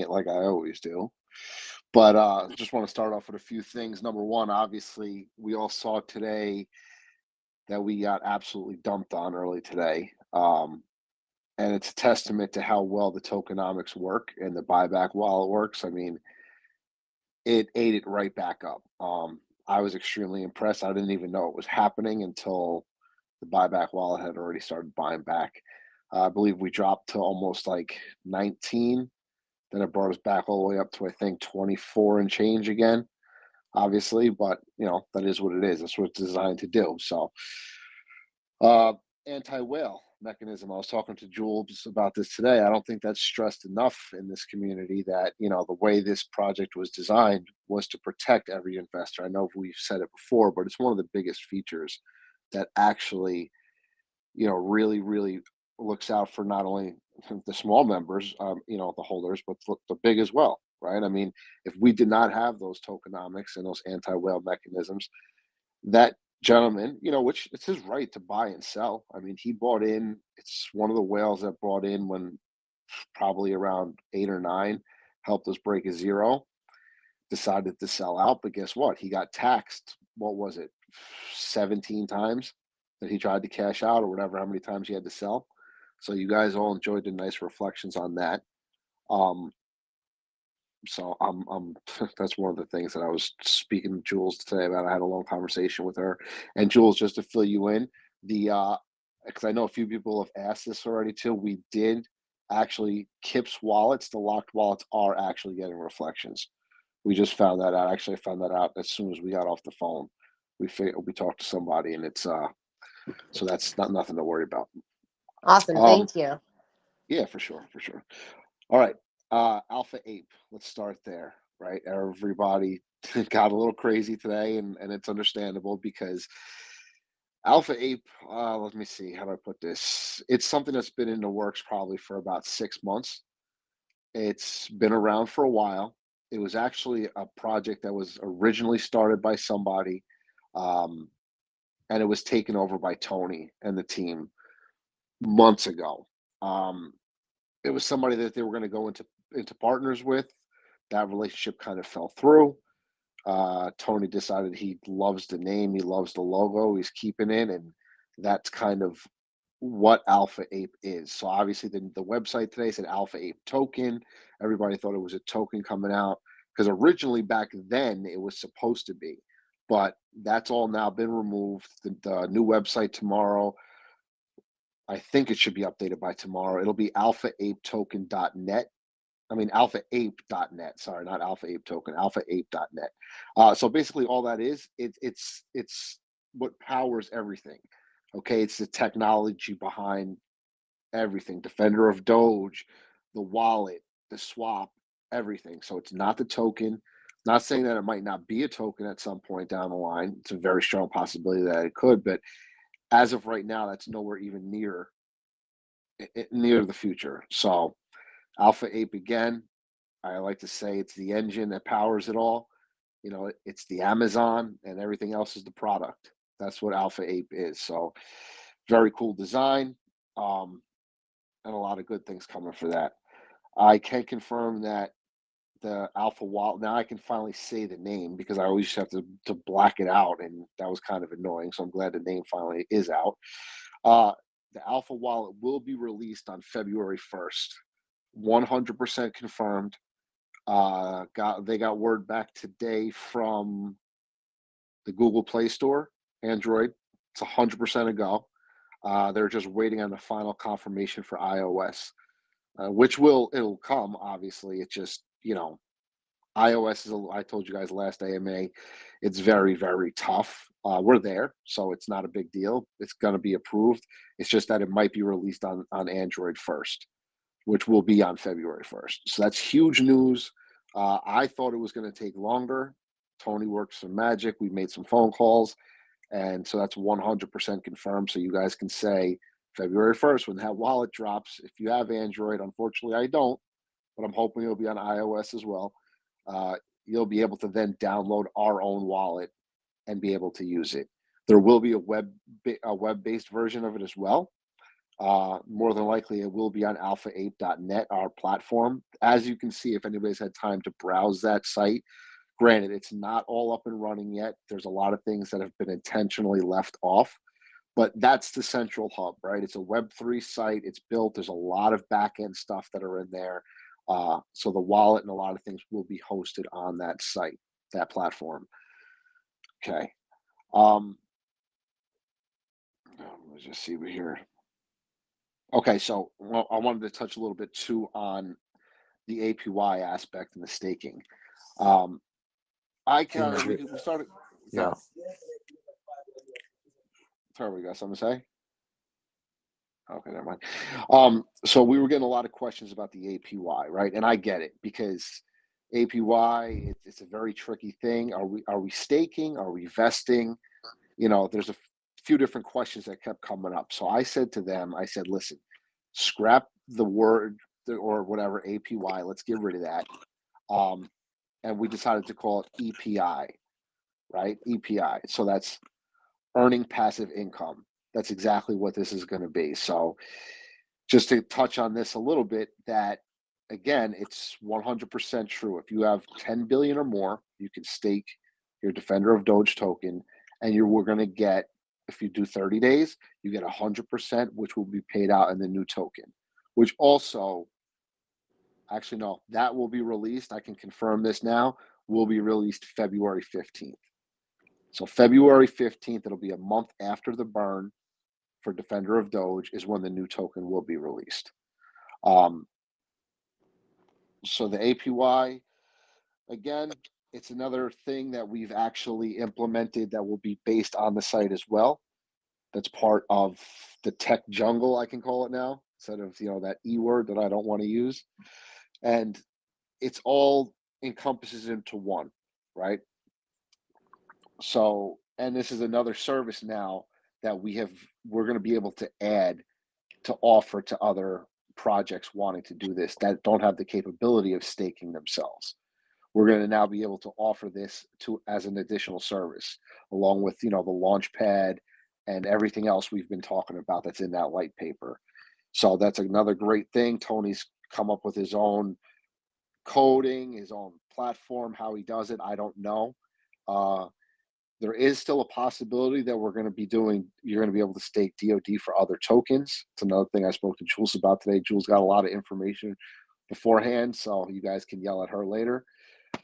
it like I always do. But just want to start off with a few things. Number one, obviously, we all saw today that we got absolutely dumped on early today. And it's a testament to how well the tokenomics work and the buyback wallet works. I mean, it ate it right back up. I was extremely impressed. I didn't even know it was happening until the buyback wallet had already started buying back. I believe we dropped to almost like 19. Then it brought us back all the way up to, I think, 24 and change again, obviously. But, that is what it is. That's what it's designed to do. So, uh, anti-whale mechanism. I was talking to Jules about this today. I don't think that's stressed enough in this community that, the way this project was designed was to protect every investor. I know we've said it before, but it's one of the biggest features that actually, really, really looks out for not only the small members, the holders, but the big as well, right? I mean, if we did not have those tokenomics and those anti-whale mechanisms, that gentleman, which it's his right to buy and sell. I mean, he bought in. It's one of the whales that brought in when probably around 8 or 9, helped us break a zero. Decided to sell out, but guess what? He got taxed. What was it? 17 times that he tried to cash out, or whatever, how many times he had to sell. So you guys all enjoyed the nice reflections on that. Um, so I'm that's one of the things that I was speaking to Jules today about. I had a long conversation with her, and Jules, just to fill you in, the because I know a few people have asked this already too. We did actually Kip's wallets, the locked wallets, are actually getting reflections. We just found that out. Actually, I found that out as soon as we got off the phone. We talked to somebody, and it's so that's not nothing to worry about. Awesome. Um, Thank you. yeah, for sure, for sure. All right. Alpha Ape. Let's start there, right? Everybody got a little crazy today, and it's understandable because Alpha Ape, let me see, how do I put this? It's something that's been in the works probably for about 6 months. It's been around for a while. It was actually a project that was originally started by somebody, um, and it was taken over by Tony and the team months ago. Um, it was somebody that they were going to go into partners with. That relationship kind of fell through. Tony decided he loves the name, he loves the logo, he's keeping it, and that's kind of what Alpha Ape is. So obviously, the website today said Alpha Ape token. Everybody thought it was a token coming out because originally back then it was supposed to be, but that's all now been removed. The new website tomorrow, I think it should be updated by tomorrow. It'll be alphaapetoken.net. I mean, alphaape.net. Sorry, not alpha ape token, alphaape.net. So basically, all that is, it's what powers everything. Okay, it's the technology behind everything. Defender of Doge, the wallet, the swap, everything. So it's not the token. Not saying that it might not be a token at some point down the line. It's a very strong possibility that it could, but as of right now, that's nowhere even near the future. So Alpha Ape again, I like to say it's the engine that powers it all. It's the Amazon, and everything else is the product. That's what Alpha Ape is. So very cool design, and a lot of good things coming for that. I can confirm that the Alpha wallet, now I can finally say the name because I always have to black it out, and that was kind of annoying. So I'm glad the name finally is out. Uh, the Alpha wallet will be released on February 1st. 100% confirmed. They got word back today from the Google Play Store, Android. It's 100% a go. They're just waiting on the final confirmation for iOS, which it'll come. Obviously, it's just iOS is. I told you guys last AMA, it's very, very tough. We're there, so it's not a big deal. It's going to be approved. It's just that it might be released on Android first, which will be on February 1st. So that's huge news. I thought it was going to take longer. Tony worked some magic. We made some phone calls. And so that's 100% confirmed. So you guys can say February 1st when that wallet drops. If you have Android, unfortunately, I don't, but I'm hoping it'll be on iOS as well. Uh, you'll be able to then download our own wallet and be able to use it. There will be a web-based version of it as well. More than likely, it will be on alphaape.net, our platform. As you can see, if anybody's had time to browse that site, granted, it's not all up and running yet. There's a lot of things that have been intentionally left off, but that's the central hub, right? It's a Web3 site. It's built. There's a lot of back end stuff that are in there. So the wallet and a lot of things will be hosted on that site, that platform. Okay. Let's just see here. Okay, so I wanted to touch a little bit too on the APY aspect and the staking. I kind of we started. Yeah. Sorry, we got something to say? Okay, never mind. So we were getting a lot of questions about the APY, right? And I get it, because APY, it's a very tricky thing. Are we staking? Are we vesting? There's a few different questions that kept coming up. So I said to them, I said, listen, scrap the word or whatever APY. Let's get rid of that. And we decided to call it EPI, right? EPI. So that's earning passive income. That's exactly what this is going to be. So just to touch on this a little bit, that again, it's 100% true. If you have 10 billion or more, you can stake your Defender of Doge token, and we're going to get, if you do 30 days, you get 100%, which will be paid out in the new token, which also, actually, no, that will be released. I can confirm this now, will be released February 15th. So February 15th, it'll be a month after the burn for Defender of Doge is when the new token will be released. So the APY, again, it's another thing that we've actually implemented that will be based on the site as well. That's part of the tech jungle, I can call it now, instead of that E word that I don't want to use. And it's all encompasses into one, right? So, and this is another service now that we're going to be able to add to offer to other projects wanting to do this that don't have the capability of staking themselves. We're going to now be able to offer this as an additional service, along with the launch pad and everything else we've been talking about that's in that white paper. So that's another great thing. Tony's come up with his own coding, his own platform. How he does it, I don't know. There is still a possibility that you're going to be able to stake DOD for other tokens. It's another thing I spoke to Jules about today. Jules got a lot of information beforehand, so you guys can yell at her later.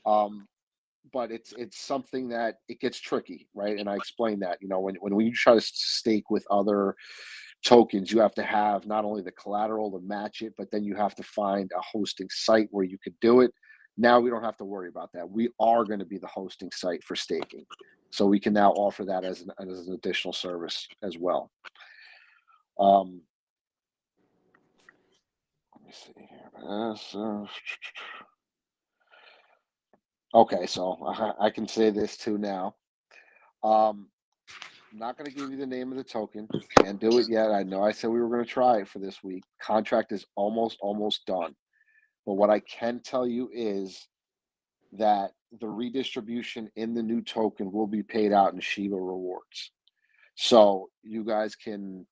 But it's something that it gets tricky, right? And I explained that, when you try to stake with other tokens, you have to have not only the collateral to match it, but then you have to find a hosting site where you could do it. Now we don't have to worry about that. We are going to be the hosting site for staking. So we can now offer that as an additional service as well. Let me see here. Okay, so I can say this too now. I'm not going to give you the name of the token. Can't do it yet. I know I said we were going to try it for this week. Contract is almost done. But what I can tell you is that the redistribution in the new token will be paid out in Shiba rewards. So you guys can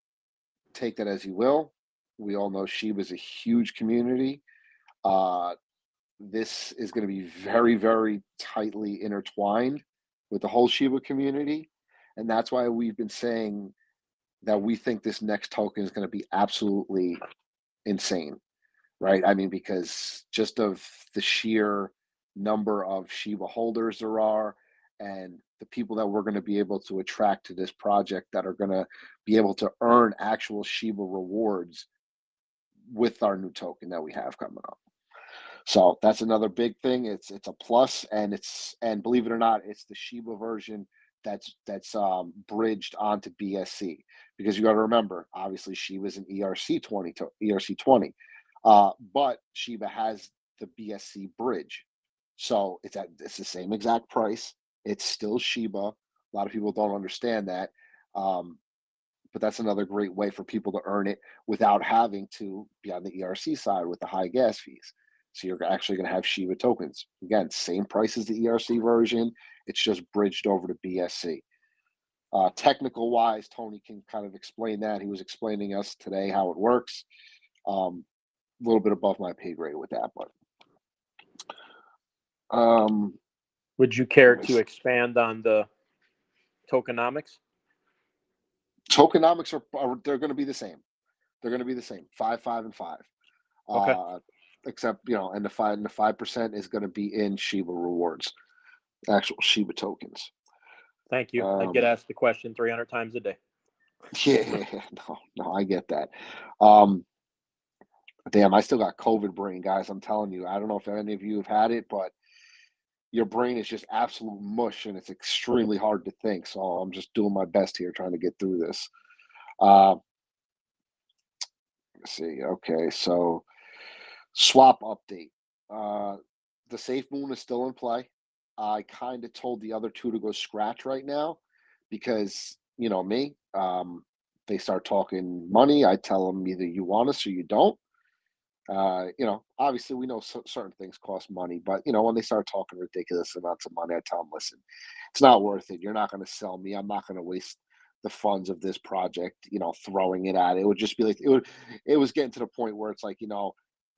take that as you will. We all know Shiba is a huge community. This is going to be very, very tightly intertwined with the whole Shiba community. And that's why we've been saying that we think this next token is going to be absolutely insane, right? I mean, because just of the sheer number of Shiba holders there are, and the people that we're going to be able to attract to this project that are going to be able to earn actual Shiba rewards with our new token that we have coming up. So that's another big thing. It's a plus, and believe it or not, it's the Shiba version that's bridged onto BSC, because you got to remember, obviously Shiba is an ERC20, but Shiba has the BSC bridge, so it's the same exact price. It's still Shiba. A lot of people don't understand that, but that's another great way for people to earn it without having to be on the ERC side with the high gas fees. So you're actually going to have Shiba tokens. Again, same price as the ERC version. It's just bridged over to BSC. Technical wise, Tony can kind of explain that. He was explaining us today how it works. A little bit above my pay grade with that, but would you care to expand on the tokenomics? Tokenomics they're going to be the same. They're going to be the same. 5, 5, and 5. Okay. Except, and the 5% is going to be in Shiba rewards, actual Shiba tokens. Thank you. I get asked the question 300 times a day. Yeah, no, I get that. Damn, I still got COVID brain, guys. I'm telling you. I don't know if any of you have had it, but your brain is just absolute mush, and it's extremely hard to think. So I'm just doing my best here, trying to get through this. Let's see. Okay, so swap update. The Safe Moon is still in play. I kind of told the other two to go scratch right now because, me, they start talking money. I tell them either you want us or you don't. Obviously we know certain things cost money, but when they start talking ridiculous amounts of money, I tell them, listen, it's not worth it. You're not going to sell me. I'm not going to waste the funds of this project, throwing it at it. It would just be like, it was getting to the point where it's like,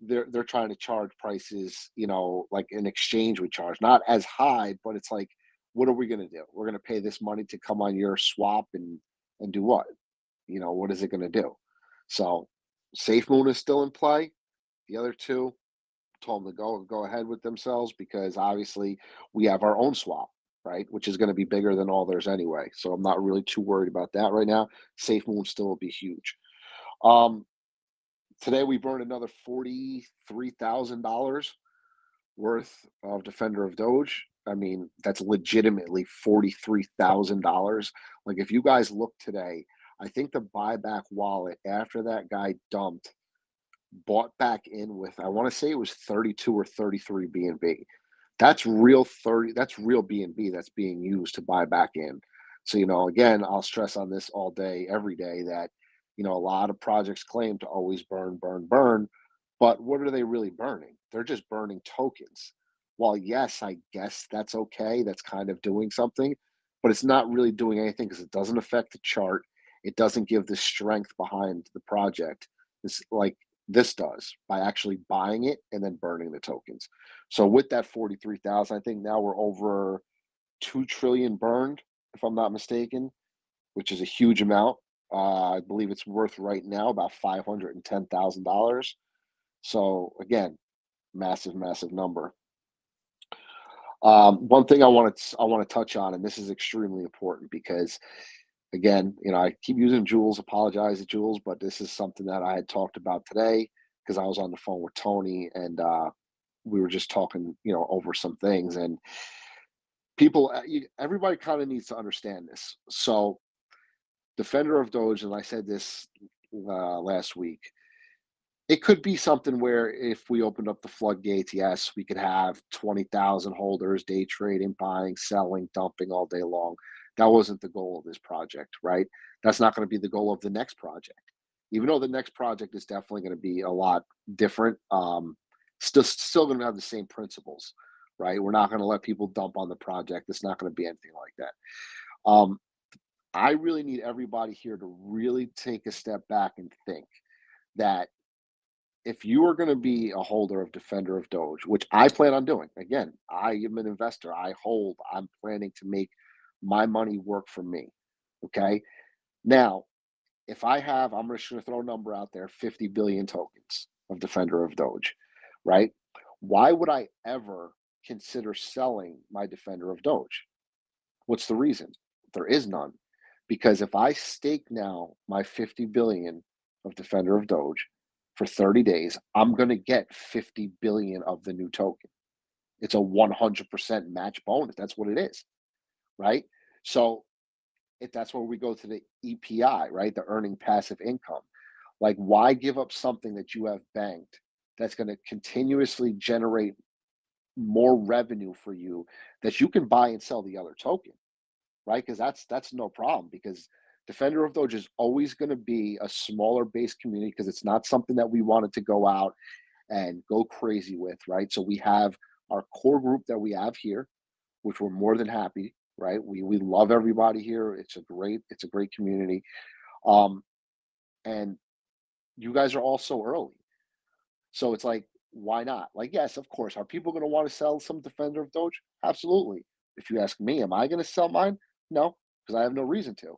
they're trying to charge prices, like an exchange would charge, not as high, but it's like, what are we going to do? We're going to pay this money to come on your swap and do what? What is it going to do? So Safe Moon is still in play. The other two told them to go ahead with themselves because obviously we have our own swap, right? Which is going to be bigger than all theirs anyway. So I'm not really too worried about that right now. Safe Moon still will be huge. Today we burned another $43,000 worth of Defender of Doge. I mean, that's legitimately $43,000. Like if you guys look today, I think the buyback wallet after that guy dumped bought back in with, I want to say it was 32 or 33 BNB. That's real BNB that's being used to buy back in. So, again, I'll stress on this all day, every day that, a lot of projects claim to always burn, burn, burn. But what are they really burning? They're just burning tokens. While yes, I guess that's okay. That's kind of doing something, but it's not really doing anything because it doesn't affect the chart. It doesn't give the strength behind the project. It's like this does by actually buying it and then burning the tokens. So with that 43,000, I think now we're over 2 trillion burned, if I'm not mistaken, which is a huge amount. I believe it's worth right now about $510,000. So again, massive, massive number. One thing I want to touch on, and this is extremely important because, again, I keep using Jules. Apologize to Jules, but this is something that I had talked about today because I was on the phone with Tony and we were just talking, over some things. And everybody kind of needs to understand this. So, Defender of Doge, and I said this last week, it could be something where if we opened up the floodgates, yes, we could have 20,000 holders, day trading, buying, selling, dumping all day long. That wasn't the goal of this project, right? That's not going to be the goal of the next project. Even though the next project is definitely going to be a lot different, still going to have the same principles, right? We're not going to let people dump on the project. It's not going to be anything like that. I really need everybody here to really take a step back and think that if you are going to be a holder of Defender of Doge, which I plan on doing, again, I am an investor. I'm planning to make my money work for me. Okay. Now, if I'm just going to throw a number out there, 50 billion tokens of Defender of Doge, right? Why would I ever consider selling my Defender of Doge? What's the reason? There is none. Because if I stake now my 50 billion of Defender of Doge for 30 days, I'm going to get 50 billion of the new token. It's a 100% match bonus. That's what it is, right? So that's where we go to the EPI, right? The earning passive income. Like, why give up something that you have banked that's going to continuously generate more revenue for you that you can buy and sell the other token, right? Because that's no problem, because Defender of Doge is always going to be a smaller base community because it's not something that we wanted to go out and go crazy with, right? So we have our core group that we have here, which we're more than happy right? We love everybody here. It's a great community. And you guys are all so early. So it's like, why not? Like, yes, of course. Are people going to want to sell some Defender of Doge? Absolutely. If you ask me, am I going to sell mine? No, because I have no reason to.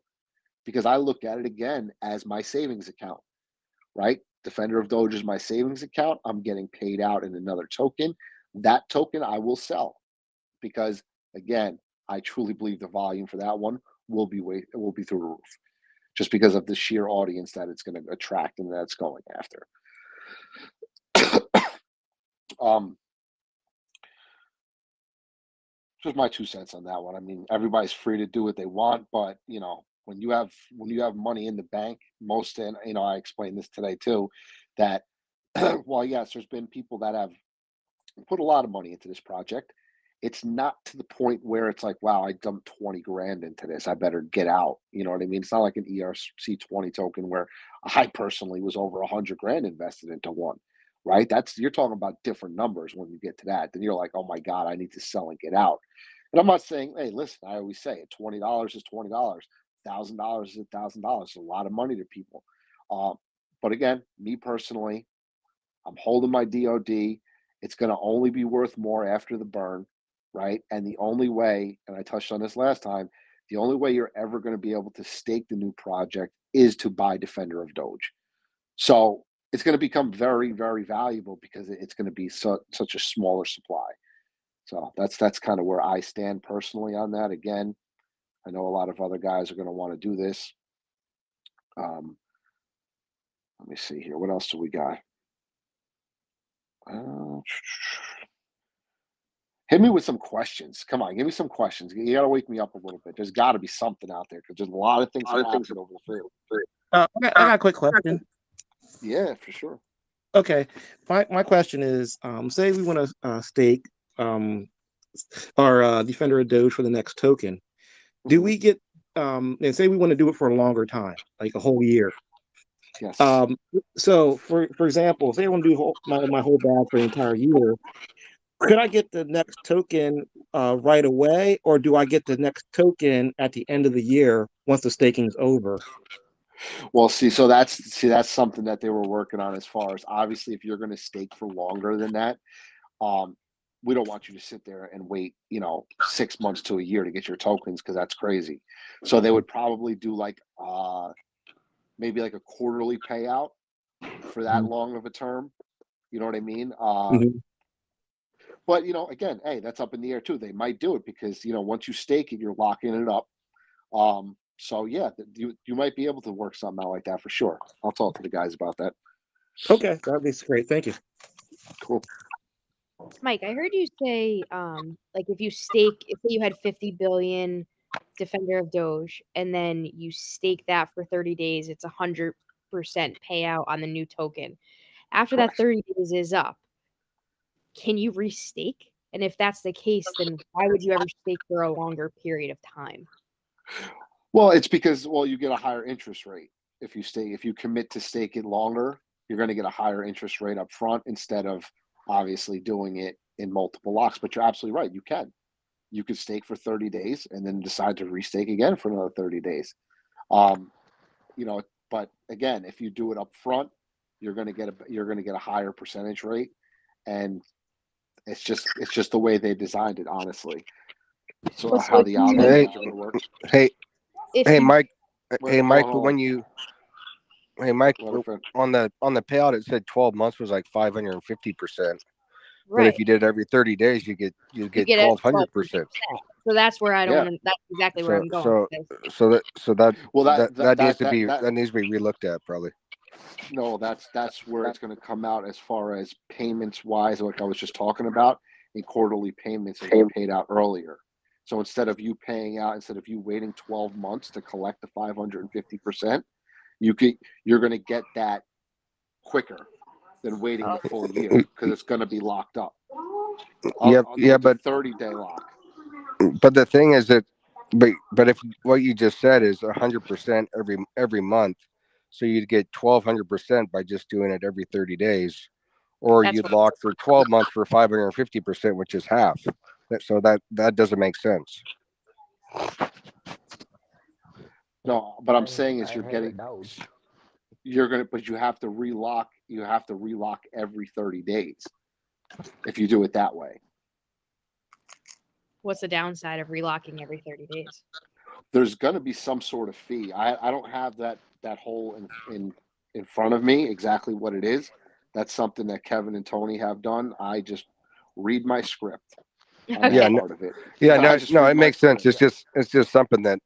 Because I look at it again as my savings account, right? Defender of Doge is my savings account. I'm getting paid out in another token. That token I will sell because, again, I truly believe the volume for that one will be through the roof, just because of the sheer audience that it's going to attract and that it's going after. Just my 2 cents on that one. I mean, everybody's free to do what they want, but when you have money in the bank, and I explained this today too, that well, yes, there's been people that have put a lot of money into this project. It's not to the point where it's like, wow, I dumped 20 grand into this, I better get out. You know what I mean? It's not like an ERC20 token where I personally was over 100 grand invested into one, right? You're talking about different numbers when you get to that. Then you're like, oh my God, I need to sell and get out. And I'm not saying, hey, listen, I always say it, $20 is $20, $1,000 is $1,000. It's a lot of money to people. But again, me personally, I'm holding my DOD. It's going to only be worth more after the burn, right? And the only way, and I touched on this last time, the only way you're ever going to be able to stake the new project is to buy Defender of Doge. So it's going to become very, very valuable because it's going to be such a smaller supply. So that's kind of where I stand personally on that. Again, I know a lot of other guys are going to want to do this. Let me see here. What else do we got? Hit me with some questions. Come on, give me some questions. You got to wake me up a little bit. There's got to be something out there because there's a lot of things that happen over the field. I got a quick question. Yeah, for sure. Okay, my question is, say we want to stake our Defender of Doge for the next token. Do we get and say we want to do it for a longer time, like a whole year? Yes. So for example, say I want to do my whole bag for the entire year, could I get the next token right away, or do I get the next token at the end of the year once the staking's over? Well, so that's something that they were working on as far as, obviously, if you're going to stake for longer than that, we don't want you to sit there and wait, 6 months to a year to get your tokens, because that's crazy. So they would probably do like maybe like a quarterly payout for that long of a term. You know what I mean? But again, hey, that's up in the air too. They might do it because once you stake it, you're locking it up. So yeah, you might be able to work something out like that for sure. I'll talk to the guys about that. Okay, that'd be great. Thank you. Cool. Mike, I heard you say, like if you stake, if you had 50 billion Defender of Doge, and then you stake that for 30 days, it's 100% payout on the new token. After that 30 days is up, can you restake? And if that's the case, then why would you ever stake for a longer period of time? Well, it's because, you get a higher interest rate if you commit to stake it longer. You're going to get a higher interest rate up front instead of obviously doing it in multiple locks. But you're absolutely right. You could stake for 30 days and then decide to restake again for another 30 days. But again, if you do it up front, you're going to get a higher percentage rate, and it's just the way they designed it, honestly. So how the algorithms are going to work. Hey, Mike. Hey, Mike. But when you, Mike, on the payout, it said 12 months was like 550%. But if you did it every 30 days, you get 1,200%. So that's where I don't want to. That's exactly where I'm going. That needs to be relooked at probably. No, that's where it's going to come out as far as payments wise, like I was just talking about, in quarterly payments and paid out earlier. So instead of you waiting 12 months to collect the 550%, you're going to get that quicker than waiting the full year, because it's going to be locked up. But 30-day lock. But the thing is that, but if what you just said is 100% every month, so you'd get 1,200% by just doing it every 30 days, or you'd lock for 12 months for 550%, which is half. So that doesn't make sense. No, but I'm saying is I you're have a getting, doubt. but you have to relock. You have to relock every 30 days if you do it that way. What's the downside of relocking every 30 days? There's going to be some sort of fee. I don't have that whole in front of me exactly what it is. That's something that Kevin and Tony have done. I just read my script on Okay. Yeah, that no, part of it. yeah, I no, just no, read it my makes sense. script. It's just something that,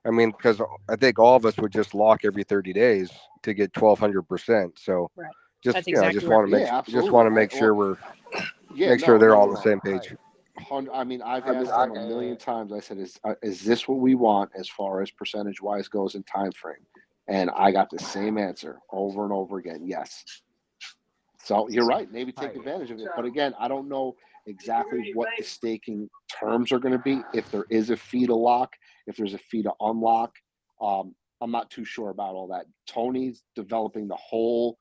I mean, because I think all of us would just lock every 30 days to get 1,200%. So Right. just, That's you know, exactly just right. want to make, Yeah, just want to absolutely. make sure we're, Yeah, make sure no, they're no, all no, on the no. same page. I mean, I've asked them a million times. I said, "Is this what we want as far as percentage wise goes in time frame?" And I got the same answer over and over again. Yes. So you're right. Maybe take advantage of it. But again, I don't know exactly what the staking terms are going to be. If there is a fee to lock, if there's a fee to unlock, I'm not too sure about all that. Tony's developing the whole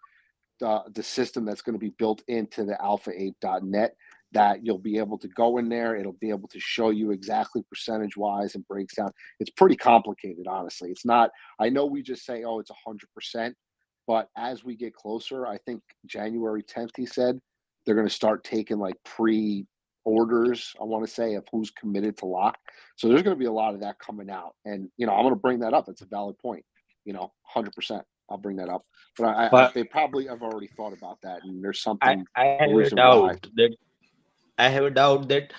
the system that's going to be built into the alpha8.net, that you'll be able to go in there. It'll be able to show you exactly percentage wise and breaks down. It's pretty complicated, honestly. It's not, I know we just say, oh, it's 100%, but as we get closer, I think January 10th, he said, they're going to start taking like pre-orders, I want to say, of who's committed to lock. So there's going to be a lot of that coming out. And, you know, I'm going to bring that up. It's a valid point, you know, 100%. I'll bring that up. But they probably have already thought about that, and there's something. I have a reason doubt why. that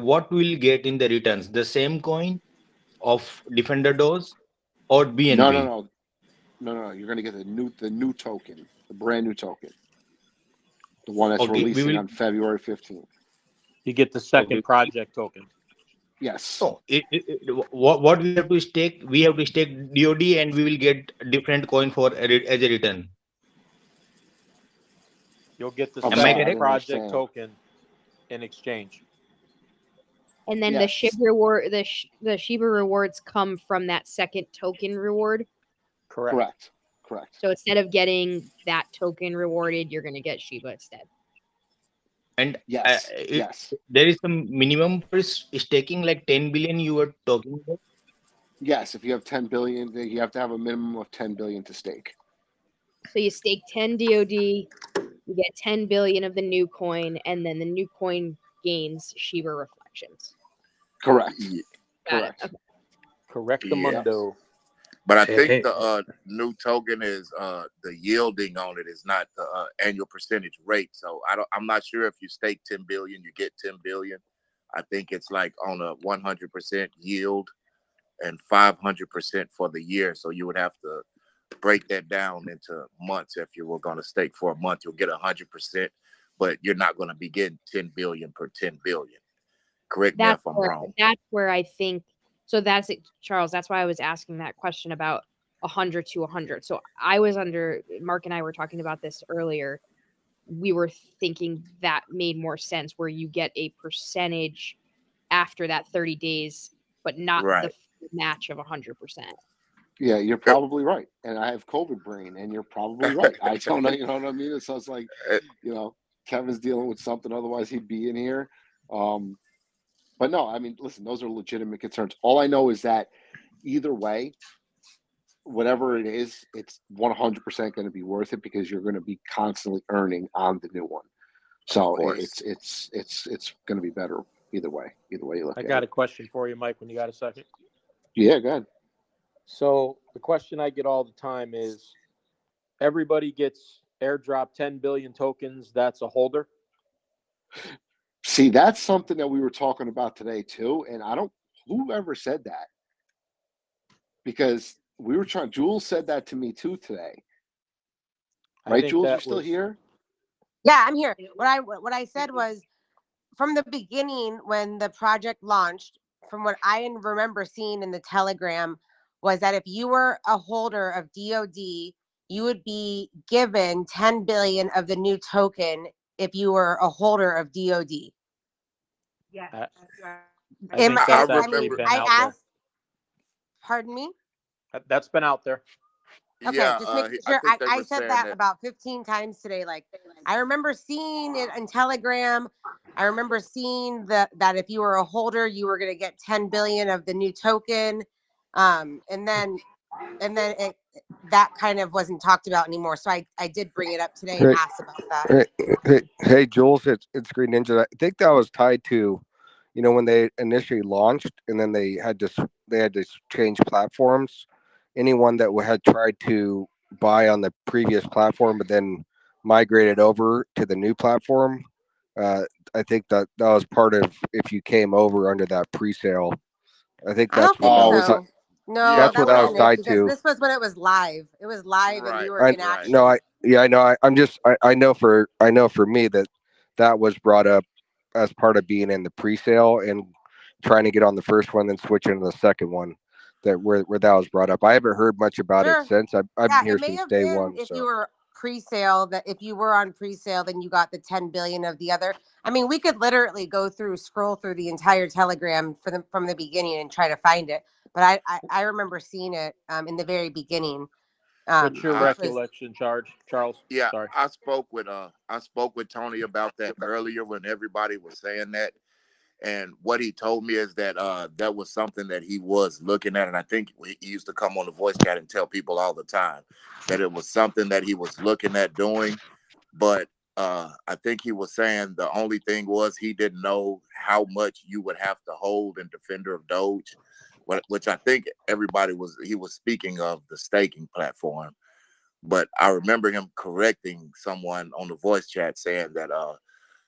what we'll get in the returns, the same coin of Defender Doge or BNB. No. You're going to get the new token, the brand new token, the one that's Okay, releasing on February 15th. You get the second project token. Yes. So what we have to stake? We have to stake DOD, and we will get different coin for as a return. You'll get the Am I second correct? project token in exchange. And then the Shiba reward, the Shiba rewards come from that second token reward. Correct. So instead of getting that token rewarded, you're going to get Shiba instead. And yes, there is some minimum for staking, like 10 billion you were talking about. Yes, if you have 10 billion, you have to have a minimum of 10 billion to stake. So you stake 10 DOD, you get 10 billion of the new coin, and then the new coin gains Shiba reflections. Correct. Correct. Okay. Correct the mundo. But I think the new token is the yielding on it is not the annual percentage rate. So I'm not sure if you stake 10 billion, you get 10 billion. I think it's like on a 100% yield and 500% for the year. So you would have to break that down into months. If you were going to stake for a month, you'll get 100%, but you're not going to be getting 10 billion per 10 billion. Correct me if I'm wrong. That's where I think. So that's it, Charles. That's why I was asking that question about 100 to 100. So I was Mark and I were talking about this earlier. We were thinking that made more sense, where you get a percentage after that 30 days, but not the match of 100%. Yeah, you're probably right. And I have COVID brain, and you're probably right. I don't know, you know what I mean? It sounds like, you know, Kevin's dealing with something, otherwise he'd be in here. But no, I mean, listen, those are legitimate concerns. All I know is that either way, whatever it is, it's 100% going to be worth it, because you're going to be constantly earning on the new one. So it's going to be better either way. Either way you look at it. I got a question for you, Mike, when you got a second. Yeah, go ahead. So the question I get all the time is, everybody gets airdrop 10 billion tokens. That's a holder. See, that's something that we were talking about today too. And whoever said that, because we were Jules said that to me too today. Right, Jules, you're still here? Yeah, I'm here. What I said was, from the beginning, when the project launched, from what I remember seeing in the Telegram, was that if you were a holder of DOD, you would be given 10 billion of the new token if you were a holder of DOD. Yeah. I asked. Pardon me? That's been out there. Okay, yeah, just making sure. I said that about 15 times today. Like, I remember seeing it on Telegram. I remember seeing that if you were a holder, you were going to get 10 billion of the new token. And then that kind of wasn't talked about anymore. So I did bring it up today and ask about that. Hey, Jules, it's Green Ninja. I think that was tied to, when they initially launched, and then they had to change platforms. Anyone that had tried to buy on the previous platform, but then migrated over to the new platform, I think that was part of if you came over under that pre-sale. I think I don't that's what think that was. so. No, Yeah, That's what that that was wasn't it tied because to. this was when it was live. It was live and we were in Right. action. No, I know. I know for me that was brought up as part of being in the pre-sale and trying to get on the first one, then switch into the second one. Where that was brought up. I haven't heard much about it Sure. since. I've Yeah, been here it may since have day been one. if So you were pre-sale, that if you were on pre-sale, then you got the 10 billion of the other. I mean, we could literally scroll through the entire Telegram from the beginning and try to find it. But I remember seeing it in the very beginning. What's your Which was recollection, Charles? Yeah, Sorry. I spoke with Tony about that earlier when everybody was saying that. And what he told me is that that was something that he was looking at. And I think he used to come on the voice chat and tell people all the time that it was something that he was looking at doing. But I think he was saying the only thing was he didn't know how much you would have to hold in Defender of Doge, which I think he was speaking of the staking platform. But I remember him correcting someone on the voice chat saying that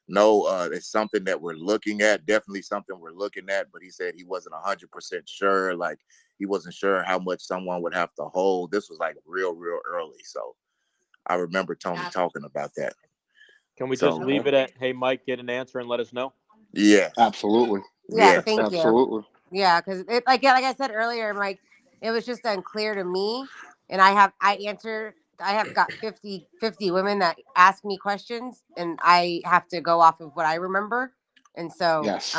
no, it's something that we're looking at, definitely something we're looking at, but he said he wasn't 100% sure. Like he wasn't sure how much someone would have to hold. This was like real early. So I remember Tony talking about that. Can we just leave it at, hey, Mike, get an answer and let us know? Yes. Absolutely. yeah, Yes. thank you. Absolutely. Yeah, because like I said earlier, Mike, it was just unclear to me, and I have got 50 women that ask me questions, and I have to go off of what I remember, and so Yes.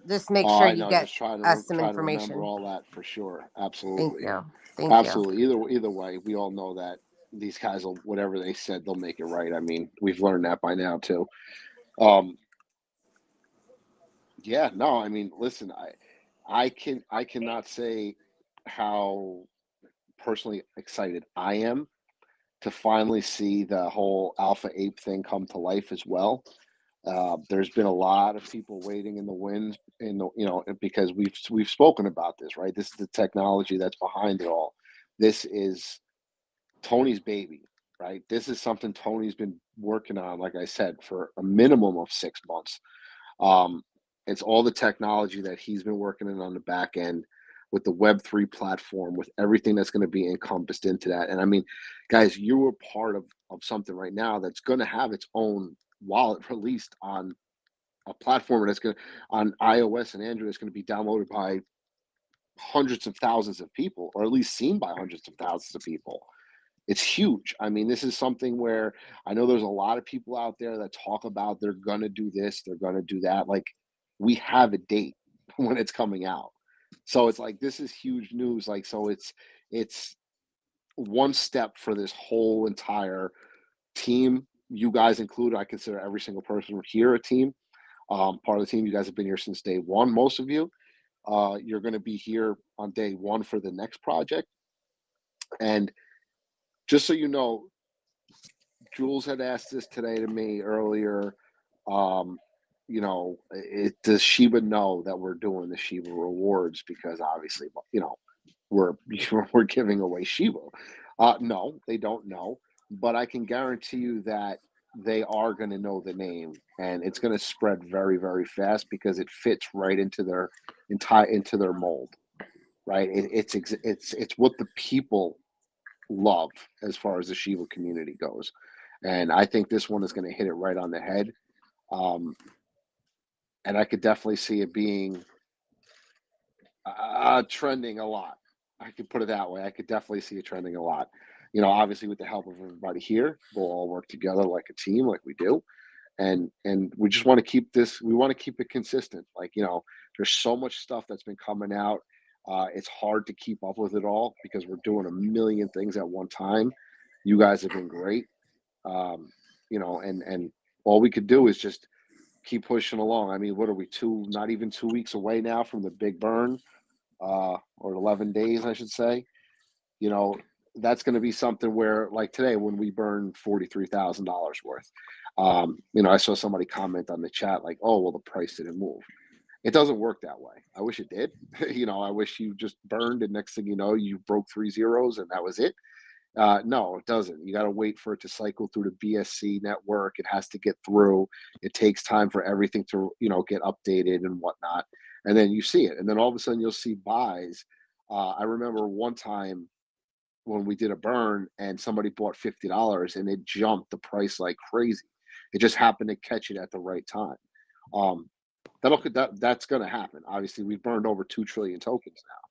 just make Oh, sure I you know. get Just trying us some to information. remember all that for sure. Thank Absolutely. you. Thank Absolutely. Either way, we all know that these guys will, whatever they said, they'll make it right. I mean, we've learned that by now too. Yeah, no, I mean, listen, I cannot say how personally excited I am to finally see the whole Alpha Ape thing come to life as well. There's been a lot of people waiting in the wings, because we've spoken about this, right? This is the technology that's behind it all. This is Tony's baby, right? This is something Tony's been working on, like I said, for a minimum of 6 months. Um, it's all the technology that he's been working on the back end with the Web3 platform, with everything that's going to be encompassed into that. And I mean, guys, you were part of something right now that's going to have its own wallet released on a platform that's going to, on iOS and Android, it's going to be downloaded by hundreds of thousands of people, or at least seen by hundreds of thousands of people. It's huge. I mean, this is something where I know there's a lot of people out there that talk about they're going to do this, they're going to do that. Like, we have a date when it's coming out. So it's like, this is huge news. Like, so it's one step for this whole entire team, you guys included. I consider every single person here a team, part of the team. You guys have been here since day one, most of you. You're going to be here on day one for the next project. And just so you know, Jules had asked this today to me earlier. Does Shiba know that we're doing the Shiba rewards? Because obviously, we're we're giving away Shiba. No, they don't know, but I can guarantee you that they are going to know the name, and it's going to spread very, very fast because it fits right into their mold. Right? It's what the people love as far as the Shiba community goes. And I think this one is going to hit it right on the head. And I could definitely see it being trending a lot. I could put it that way. I could definitely see it trending a lot. Obviously with the help of everybody here, we'll all work together like a team, like we do. And we just want to keep this, we want to keep it consistent. Like, there's so much stuff that's been coming out. It's hard to keep up with it all because we're doing a million things at one time. You guys have been great. And all we could do is just keep pushing along. I mean, what are we, not even 2 weeks away now from the big burn, or 11 days, I should say. You know, that's going to be something where, like today, when we burned $43,000 worth, you know, I saw somebody comment on the chat like, "Oh, well, the price didn't move." It doesn't work that way. I wish it did. You know, I wish you just burned, and next thing you know, you broke 3 zeros, and that was it. No, it doesn't. You got to wait for it to cycle through the BSC network. It has to get through. It takes time for everything to, you know, get updated and whatnot. And then you see it. And then all of a sudden you'll see buys. I remember one time when we did a burn and somebody bought $50 and it jumped the price like crazy. It just happened to catch it at the right time. That's going to happen. Obviously, we've burned over 2 trillion tokens now.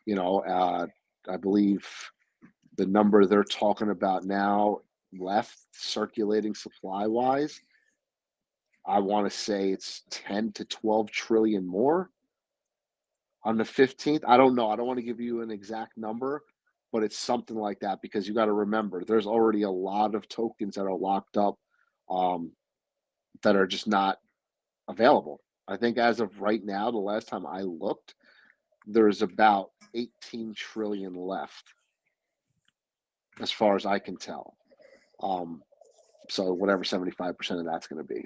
You know, I believe the number they're talking about now left circulating supply wise, I want to say it's 10 to 12 trillion more on the 15th. I don't know. I don't want to give you an exact number, but it's something like that, because you got to remember there's already a lot of tokens that are locked up, that are just not available. I think as of right now, the last time I looked, there's about 18 trillion left, as far as I can tell. So whatever 75% of that's going to be,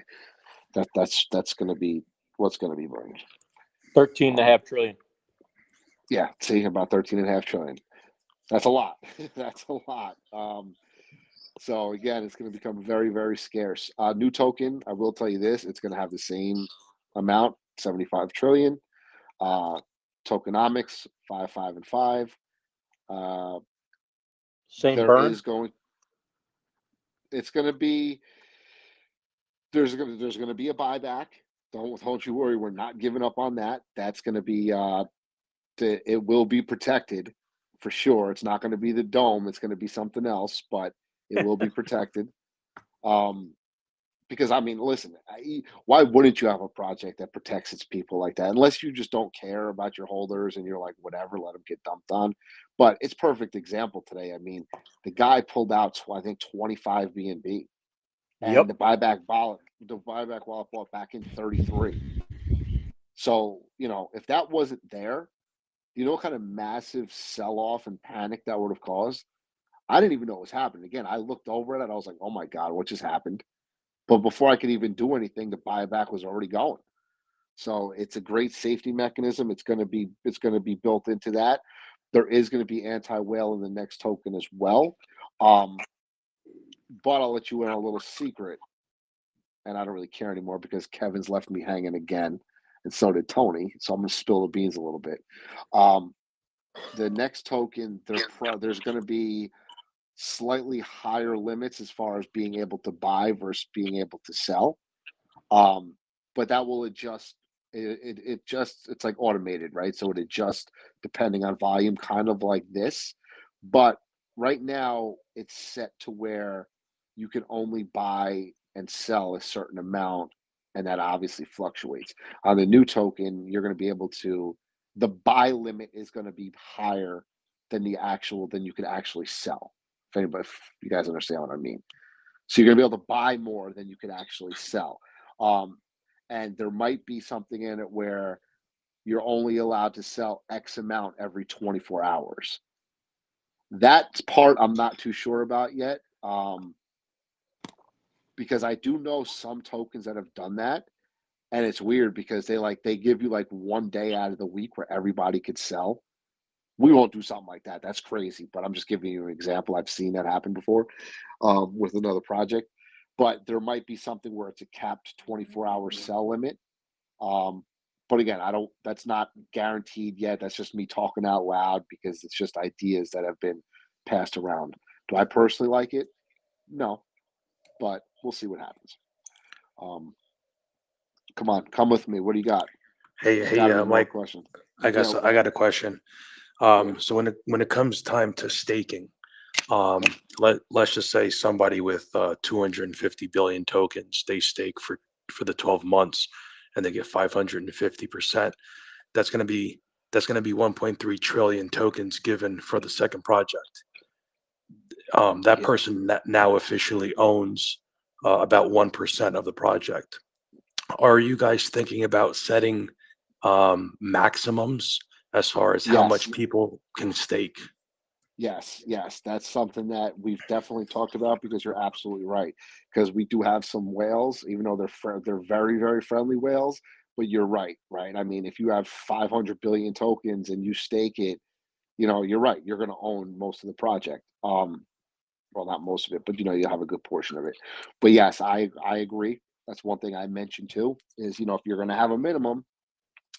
that's going to be what's going to be burned. 13.5 trillion. Yeah, see, about 13.5 trillion. That's a lot. That's a lot. So again, it's going to become very, very scarce. New token, I will tell you this, it's going to have the same amount, 75 trillion. Tokenomics, 5, 5, and 5. Same There burn. is going. It's going to be. There's going to be a buyback. Don't you worry. We're not giving up on that. That's going to be. It will be protected, for sure. It's not going to be the dome. It's going to be something else, but it will be protected. Because I mean, listen, why wouldn't you have a project that protects its people like that? Unless you just don't care about your holders and you're like, whatever, let them get dumped on. But it's perfect example today. I mean, the guy pulled out, I think, 25 BNB, and Yep. the buyback wallet bought back in 33. So, you know, if that wasn't there, you know what kind of massive sell-off and panic that would have caused? I didn't even know it was happening. Again, I looked over it and I was like, oh my God, what just happened? But before I could even do anything, the buyback was already going. So it's a great safety mechanism. It's going to be built into that. There is going to be anti-whale in the next token as well. But I'll let you in on a little secret, and I don't really care anymore because Kevin's left me hanging again, and so did Tony. So I'm going to spill the beans a little bit. The next token, there's going to be slightly higher limits as far as being able to buy versus being able to sell. But that will adjust. It's like automated, right? So it adjusts depending on volume, kind of like this. But right now it's set to where you can only buy and sell a certain amount, and that obviously fluctuates. On the new token, you're going to be able to, the buy limit is going to be higher than you could actually sell. If you guys understand what I mean. So you're going to be able to buy more than you could actually sell. And there might be something in it where you're only allowed to sell X amount every 24 hours. That part I'm not too sure about yet, because I do know some tokens that have done that, and it's weird because they give you like 1 day out of the week where everybody could sell. We won't do something like that. That's crazy, but I'm just giving you an example. I've seen that happen before with another project. But there might be something where it's a capped 24-hour sell limit. But again, that's not guaranteed yet. That's just me talking out loud because it's just ideas that have been passed around. Do I personally like it? No, but we'll see what happens. Come with me. What do you got? Hey, Mike. Question. I got a question. So when it comes time to staking, let's just say somebody with 250 billion tokens, they stake for the 12 months, and they get 550%. That's going to be 1.3 trillion tokens given for the second project. That person now officially owns about 1% of the project. are you guys thinking about setting maximums as far as how much Yes. people can stake? Yes, that's something that we've definitely talked about because you're absolutely right. Because we do have some whales, even though they're very, very friendly whales. But you're right, right? I mean, if you have 500 billion tokens and you stake it, you're right. You're going to own most of the project. Well, not most of it, but you'll have a good portion of it. But yes, I agree. That's one thing I mentioned too. Is if you're going to have a minimum,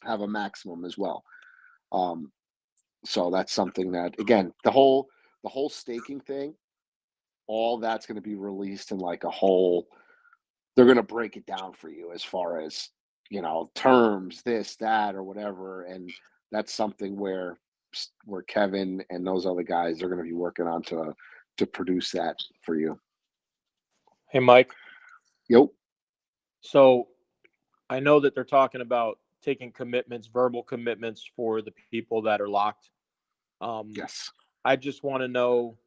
have a maximum as well. Um, so that's something that, again, the whole staking thing, all that's going to be released in like a whole. They're going to break it down for you as far as terms, this, that, or whatever, and that's something where Kevin and those other guys are going to be working on to produce that for you. Hey, Mike. Yep. So I know that they're talking about taking commitments, verbal commitments for the people that are locked. Yes. I just want to know.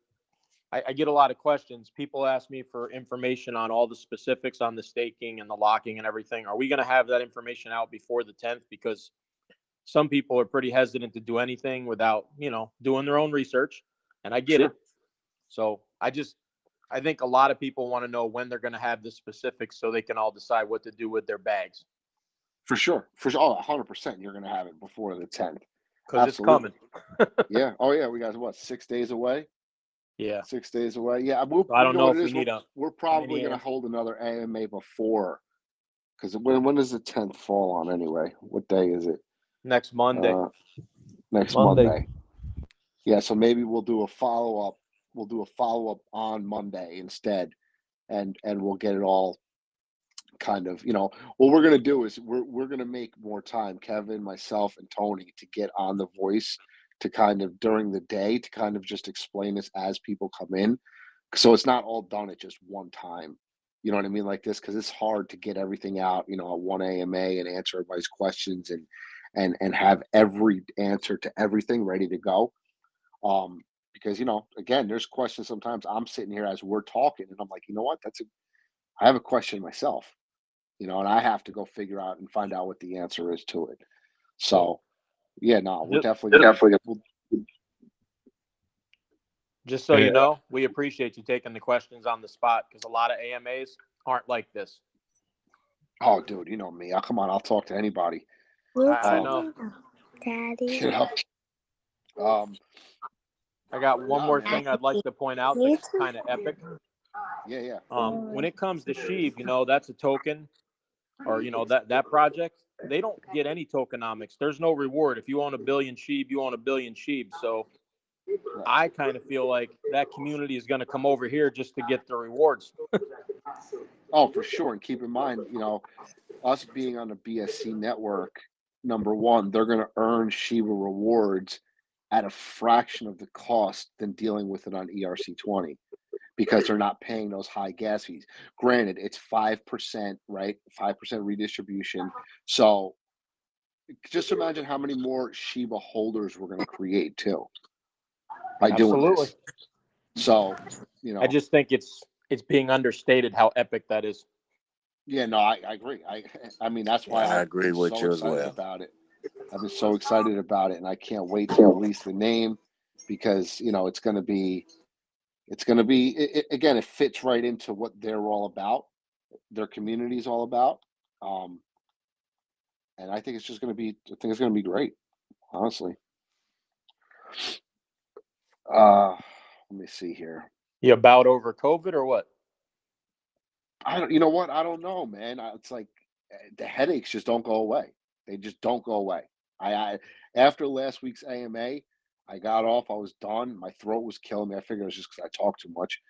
I get a lot of questions. People ask me for information on all the specifics on the staking and the locking and everything. Are we going to have that information out before the 10th? Because some people are pretty hesitant to do anything without, doing their own research. And I get it. So I think a lot of people want to know when they're going to have the specifics so they can all decide what to do with their bags. For sure. Oh, 100%. You're going to have it before the 10th. Because it's coming. Yeah. Oh, yeah. We got, 6 days away? Yeah. 6 days away. Yeah. I don't know if we need we're probably going to hold another AMA before. Because when does the 10th fall on anyway? What day is it? Next Monday. Next Monday. Yeah. So maybe we'll do a follow-up. We'll do a follow-up on Monday instead. And we'll get it all kind of, what we're going to do is we're going to make more time, Kevin, myself, and Tony, to get on the voice to kind of during the day to kind of just explain this as people come in. So it's not all done at just one time. You know what I mean? Like this, because it's hard to get everything out, at one AMA and answer everybody's questions and have every answer to everything ready to go. Because, again, there's questions sometimes I'm sitting here as we're talking and I'm like, you know what? I have a question myself. And I have to go figure out and find out what the answer is to it. So, yeah, no, we're definitely. Just so you know, we appreciate you taking the questions on the spot because a lot of AMAs aren't like this. Oh, dude, you know me. Come on, I'll talk to anybody. I know. Daddy. I got one more thing I'd like to point out that's kind of epic. Yeah. When it comes to Sheeb, that's a token. Or that project, they don't get any tokenomics. There's no reward. If you own a billion Sheeb, you own a billion Sheeb. So I kind of feel like that community is going to come over here just to get the rewards. Oh, for sure. And keep in mind, us being on the BSC network, number one, they're going to earn Shiba rewards at a fraction of the cost than dealing with it on ERC20. Because they're not paying those high gas fees. Granted, it's 5%, right? 5% redistribution. So just imagine how many more Shiba holders we're going to create too by doing this. So, I just think it's being understated how epic that is. Yeah, no, I agree. I mean, that's why I agree with you as well about it. I've been so excited about it, and I can't wait to release the name because it's going to be. Again, it fits right into what they're all about, their community is all about. And I think it's going to be great, honestly. Let me see here. You about over COVID or what? You know what? I don't know, man. It's like the headaches just don't go away. They just don't go away. I after last week's AMA, I got off. I was done. My throat was killing me. I figured it was just because I talked too much.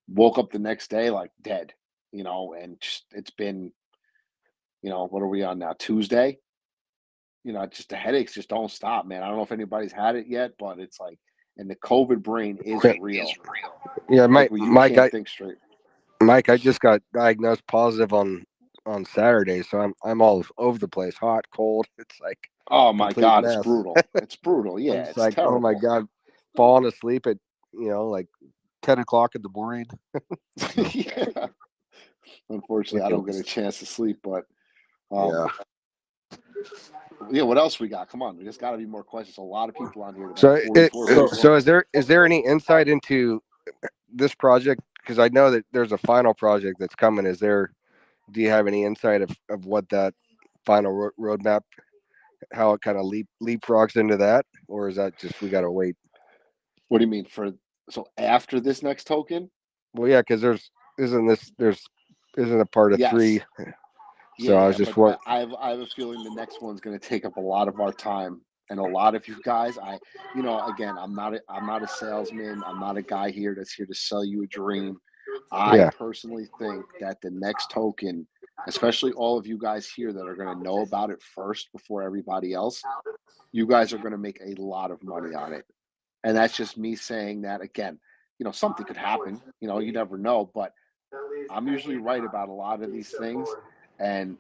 Woke up the next day like dead, and just it's been, what are we on now? Tuesday? Just the headaches just don't stop, man. I don't know if anybody's had it yet, but it's like, and the COVID brain is real. Yeah, Mike, can't think straight. Mike, I just got diagnosed positive on Saturday, so I'm all over the place, hot, cold. It's like, oh my God, mess. It's brutal. It's brutal. Yeah, it's like, terrible. oh my God, falling asleep at like 10 o'clock in the morning. Yeah. Unfortunately, I don't get a chance to sleep, but Yeah. Yeah, what else we got? Come on, there's got to be more questions. A lot of people on here. So, 44 people. so is there any insight into this project? Because I know that there's a final project that's coming. Do you have any insight of what that final roadmap, how it kind of leapfrogs into that, or is that just we got to wait? What do you mean so after this next token? Well, yeah, because isn't a part of Yes. 3. So Yeah, I was just but I have a feeling the next one's going to take up a lot of our time and a lot of you guys. Again, I'm not a salesman. I'm not a guy here that's here to sell you a dream. I personally think that the next token, especially all of you guys here that are going to know about it first before everybody else, you guys are going to make a lot of money on it. And that's just me saying that. Again, something could happen. You never know, but I'm usually right about a lot of these things. And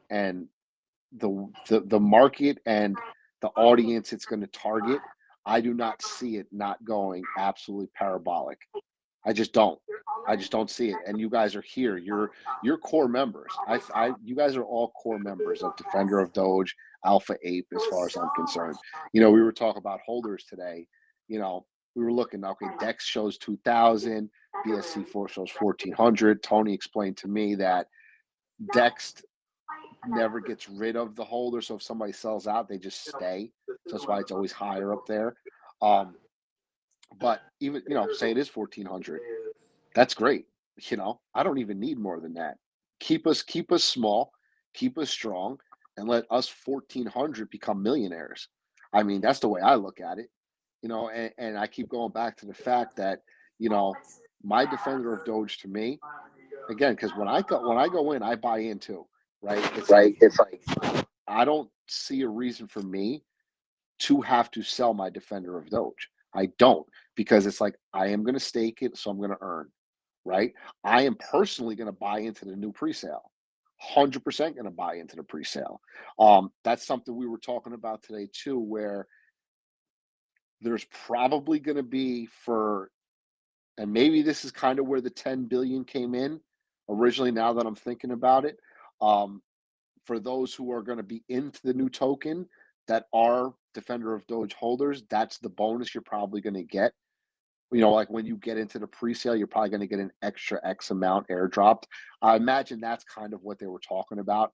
the market and the audience it's going to target, I do not see it not going absolutely parabolic. I just don't see it. And you guys are here. You're core members. You guys are all core members of Defender of Doge, Alpha Ape, as far as I'm concerned. We were talking about holders today. We were looking, okay, Dex shows 2,000, BSC4 shows 1,400. Tony explained to me that Dex never gets rid of the holder. So if somebody sells out, they just stay. So that's why it's always higher up there. But even, say it is 1,400. That's great. I don't even need more than that. Keep us small, keep us strong, and let us 1,400 become millionaires. I mean, that's the way I look at it. And I keep going back to the fact that, my Defender of Doge to me, again, because when I go in, I buy in too, right? It's like I don't see a reason for me to have to sell my Defender of Doge. I don't, because it's like I am going to stake it, so I'm going to earn, right? I am personally going to buy into the new pre-sale. 100% going to buy into the pre-sale. That's something we were talking about today too, where there's probably going to be and maybe this is kind of where the 10 billion came in originally, now that I'm thinking about it. For those who are going to be into the new token that are Defender of Doge holders, that's the bonus you're probably going to get. Like when you get into the pre-sale, you're probably going to get an extra X amount airdropped. I imagine that's kind of what they were talking about.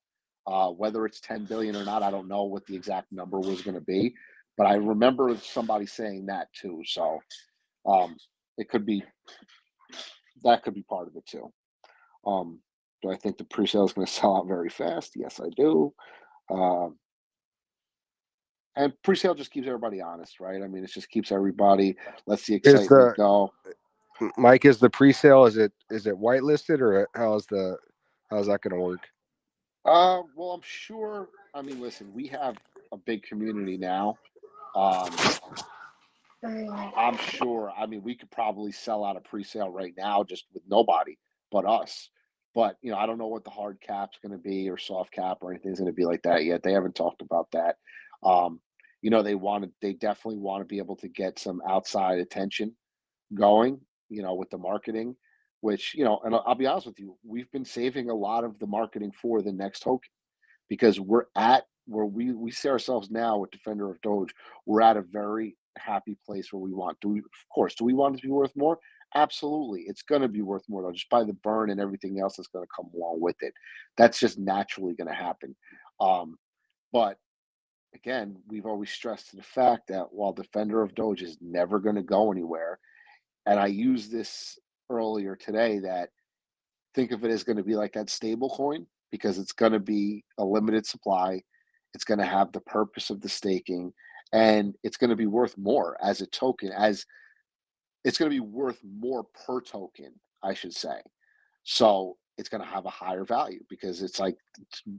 Whether it's 10 billion or not, I don't know what the exact number was going to be, but I remember somebody saying that too. So that could be part of it too. Do I think the pre-sale is going to sell out very fast? Yes, I do. And pre-sale just keeps everybody honest, right? I mean, it just keeps everybody, lets the excitement go. Mike, is the pre-sale, is it whitelisted, or how's that going to work? Well, I'm sure. I mean, listen, we have a big community now. I'm sure. I mean, we could probably sell out a pre-sale right now just with nobody but us. But I don't know what the hard cap's going to be, or soft cap, or anything's going to be like that yet. They haven't talked about that. They definitely want to be able to get some outside attention going, with the marketing, which, and I'll be honest with you, we've been saving a lot of the marketing for the next token, because we're at where we see ourselves now with Defender of Doge. We're at a very happy place where we want. Do we want it to be worth more? Absolutely. It's going to be worth more, though, just by the burn and everything else that's going to come along with it. That's just naturally going to happen. But again, we've always stressed to the fact that while Defender of Doge is never going to go anywhere, and I used this earlier today, that think of it as going to be like that stable coin, because it's going to be a limited supply. It's going to have the purpose of the staking, and it's going to be worth more as a token, it's going to be worth more per token, I should say. So it's going to have a higher value, because it's like,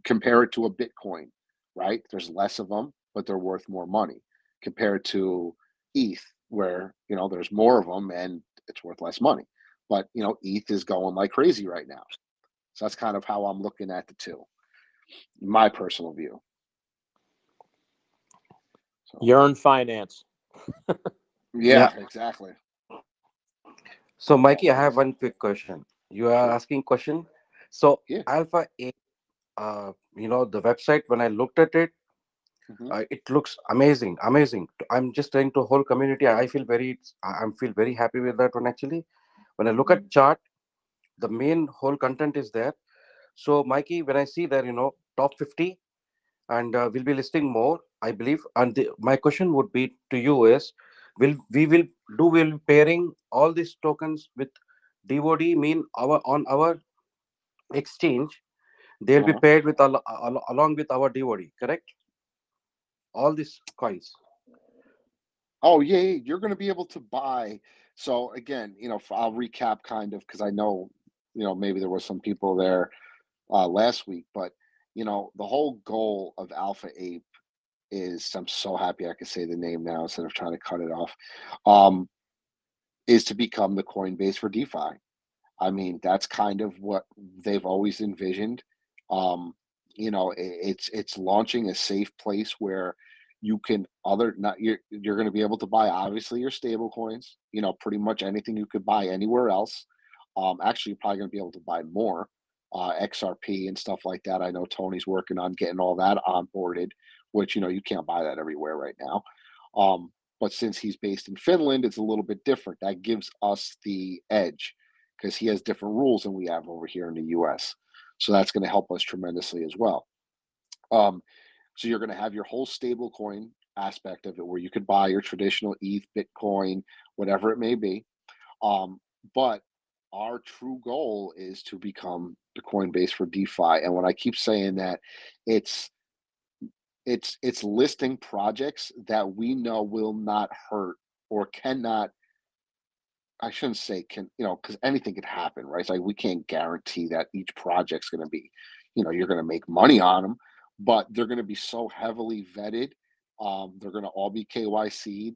compare it to a Bitcoin, right? There's less of them, but they're worth more money, compared to ETH, where, there's more of them and it's worth less money. But, ETH is going like crazy right now. So that's kind of how I'm looking at the two, my personal view. So, you're in finance. Yeah, exactly. So, Mikey, I have one quick question. You are asking question. So, Alpha Ape the website, when I looked at it, it looks amazing, amazing. I'm just saying to whole community, I feel very happy with that one actually. When I look at chart, the main whole content is there. So Mikey, when I see there, top 50, and we'll be listing more, I believe. And my question would be to you is, will be pairing all these tokens with DOD, mean our on our exchange, they'll be paired with along with our DOD, correct? All these coins. Oh yeah, you're going to be able to buy. So again, I'll recap kind of because I know, maybe there were some people there last week, but the whole goal of Alpha Ape is, I'm so happy I could say the name now instead of trying to cut it off, is to become the Coinbase for DeFi. I mean, that's kind of what they've always envisioned. It's launching a safe place where you can you're going to be able to buy obviously your stable coins, pretty much anything you could buy anywhere else. Actually, you're probably going to be able to buy more XRP and stuff like that. I know Tony's working on getting all that onboarded, which you can't buy that everywhere right now. But since he's based in Finland, it's a little bit different. That gives us the edge because he has different rules than we have over here in the US. So that's going to help us tremendously as well. So you're going to have your whole stable coin aspect of it where you could buy your traditional ETH, Bitcoin, whatever it may be. But our true goal is to become the Coinbase for DeFi. And when I keep saying that, it's listing projects that we know will not hurt or cannot, I shouldn't say can, because anything could happen, right? It's like we can't guarantee that each project's going to be, you're going to make money on them, but they're going to be so heavily vetted. They're going to all be KYC'd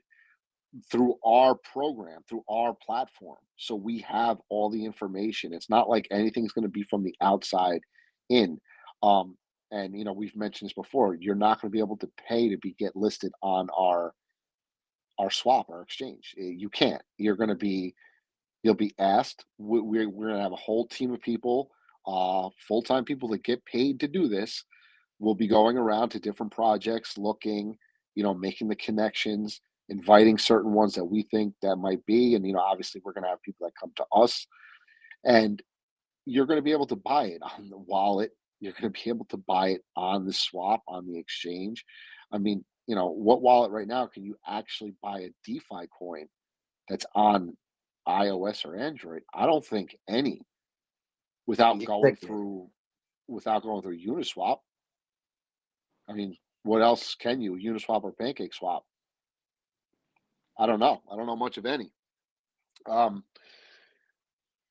through our program, through our platform. So we have all the information. It's not like anything's going to be from the outside in. And we've mentioned this before. You're not going to be able to pay to get listed on our swap, our exchange. You can't. You'll be asked. We're going to have a whole team of people, full-time people that get paid to do this. We'll be going around to different projects, looking, making the connections, inviting certain ones that we think that might be. And, obviously we're going to have people that come to us, and you're going to be able to buy it on the wallet. You're going to be able to buy it on the swap, on the exchange. I mean, what wallet right now can you actually buy a DeFi coin that's on iOS or Android? I don't think any without going through Uniswap. I mean, what else can you? Uniswap or PancakeSwap? I don't know. I don't know much of any.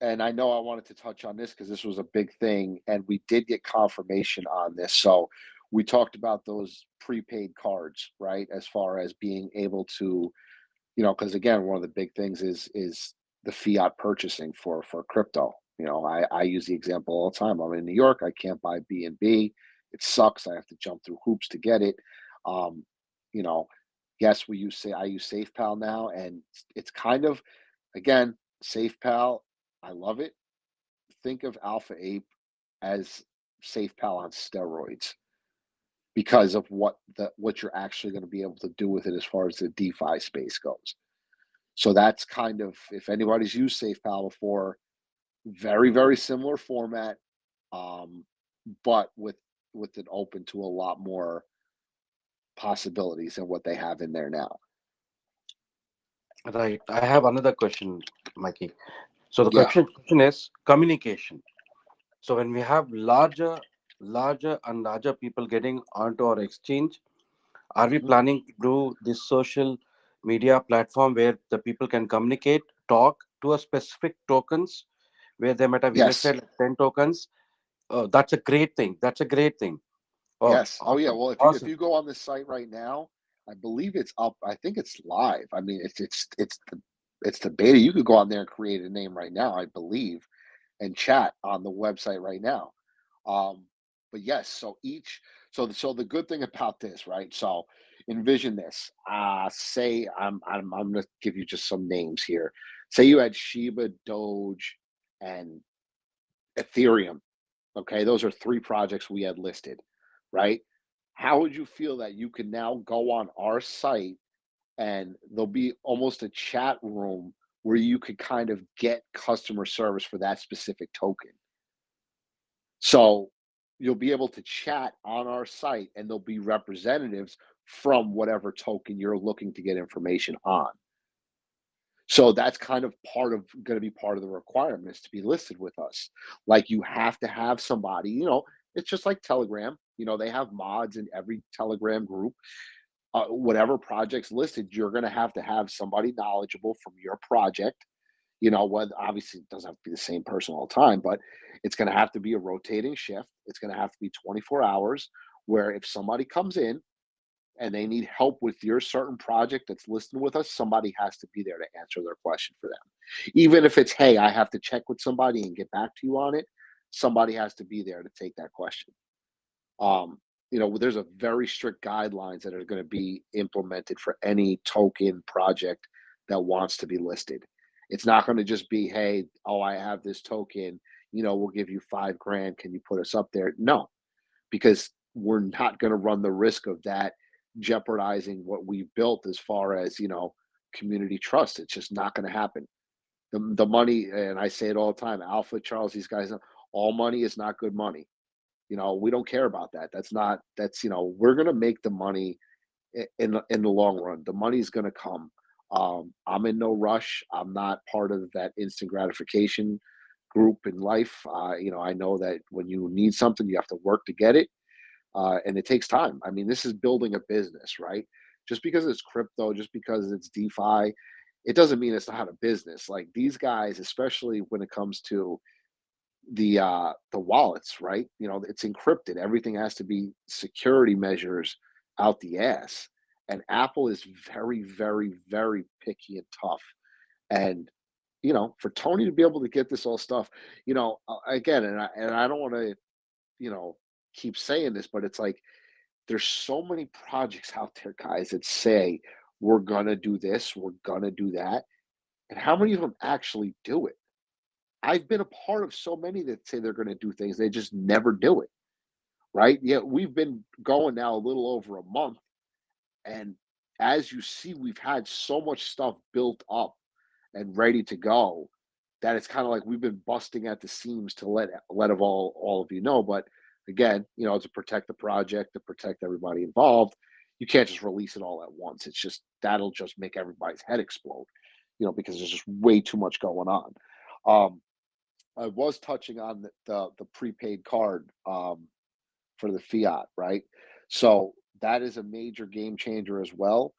And I know I wanted to touch on this because this was a big thing, and we did get confirmation on this. So we talked about those prepaid cards, right? As far as being able to, because again, one of the big things is the fiat purchasing for crypto. I use the example all the time. I'm in New York. I can't buy BNB. It sucks. I have to jump through hoops to get it. Yes, I use SafePal now, and it's kind of, again, SafePal. I love it. Think of Alpha Ape as SafePal on steroids because of what you're actually going to be able to do with it as far as the DeFi space goes. So that's kind of, if anybody's used SafePal before, very, very similar format, but with it open to a lot more possibilities than what they have in there now. Right. I have another question, Mikey. So the question is communication. So when we have larger and larger people getting onto our exchange, are we planning to do this social media platform where the people can communicate, talk to a specific tokens where they might have invested like 10 tokens? That's a great thing. That's a great thing. Oh, yes. awesome. Oh yeah. Well, if you go on this site right now, I believe it's up. I think it's live. I mean, it's the beta. You could go on there and create a name right now, I believe, and chat on the website right now. But yes, so the good thing about this, right? So envision this. Say I'm gonna give you just some names here. Say you had Shiba, Doge, and Ethereum. Okay, those are 3 projects we had listed, right? How would you feel that you can now go on our site and there'll be almost a chat room where you could kind of get customer service for that specific token? So you'll be able to chat on our site and there'll be representatives from whatever token you're looking to get information on. So that's kind of going to be part of the requirements to be listed with us. Like you have to have somebody, it's just like Telegram, they have mods in every Telegram group. Whatever project's listed, you're going to have somebody knowledgeable from your project. What obviously it doesn't have to be the same person all the time, but it's going to have to be a rotating shift. It's going to have to be 24 hours where if somebody comes in and they need help with your certain project that's listed with us, somebody has to be there to answer their question for them. Even if it's, hey, I have to check with somebody and get back to you on it, somebody has to be there to take that question. There's a very strict guidelines that are going to be implemented for any token project that wants to be listed. It's not going to just be, hey, I have this token, we'll give you $5,000. Can you put us up there? No, because we're not going to run the risk of that jeopardizing what we've built as far as, community trust. It's just not going to happen. The money, and I say it all the time, Alpha, Charles, these guys, all money is not good money. We don't care about that. We're going to make the money in the long run. The money's going to come. I'm in no rush. I'm not part of that instant gratification group in life. I know that when you need something, you have to work to get it. And it takes time. I mean, this is building a business, right? Just because it's crypto, just because it's DeFi, it doesn't mean it's not a business. Like these guys, especially when it comes to the wallets, right? It's encrypted. Everything has to be security measures out the ass. And Apple is very, very, very picky and tough. And for Tony to be able to get this all stuff, again, and I don't want to, keep saying this, but it's like there's so many projects out there, guys, that say we're gonna do this, we're gonna do that, and how many of them actually do it? I've been a part of so many that say they're gonna do things, they just never do it, right? Yeah, we've been going now a little over a month, and as you see, we've had so much stuff built up and ready to go that it's kind of like we've been busting at the seams to let of all of you know. But again, to protect the project, to protect everybody involved, you can't just release it all at once. It's just that'll just make everybody's head explode, because there's just way too much going on. I was touching on the prepaid card for the fiat, right? So that is a major game changer as well.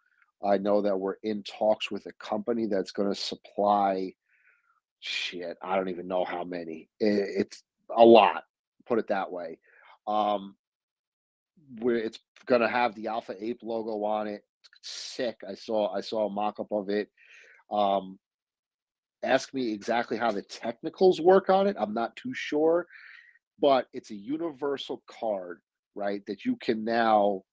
I know that we're in talks with a company that's going to supply I don't even know how many. It's a lot, put it that way. Where it's going to have the Alpha Ape logo on it. Sick. I saw a mock-up of it. Ask me exactly how the technicals work on it. I'm not too sure, but it's a universal card, right? That you can now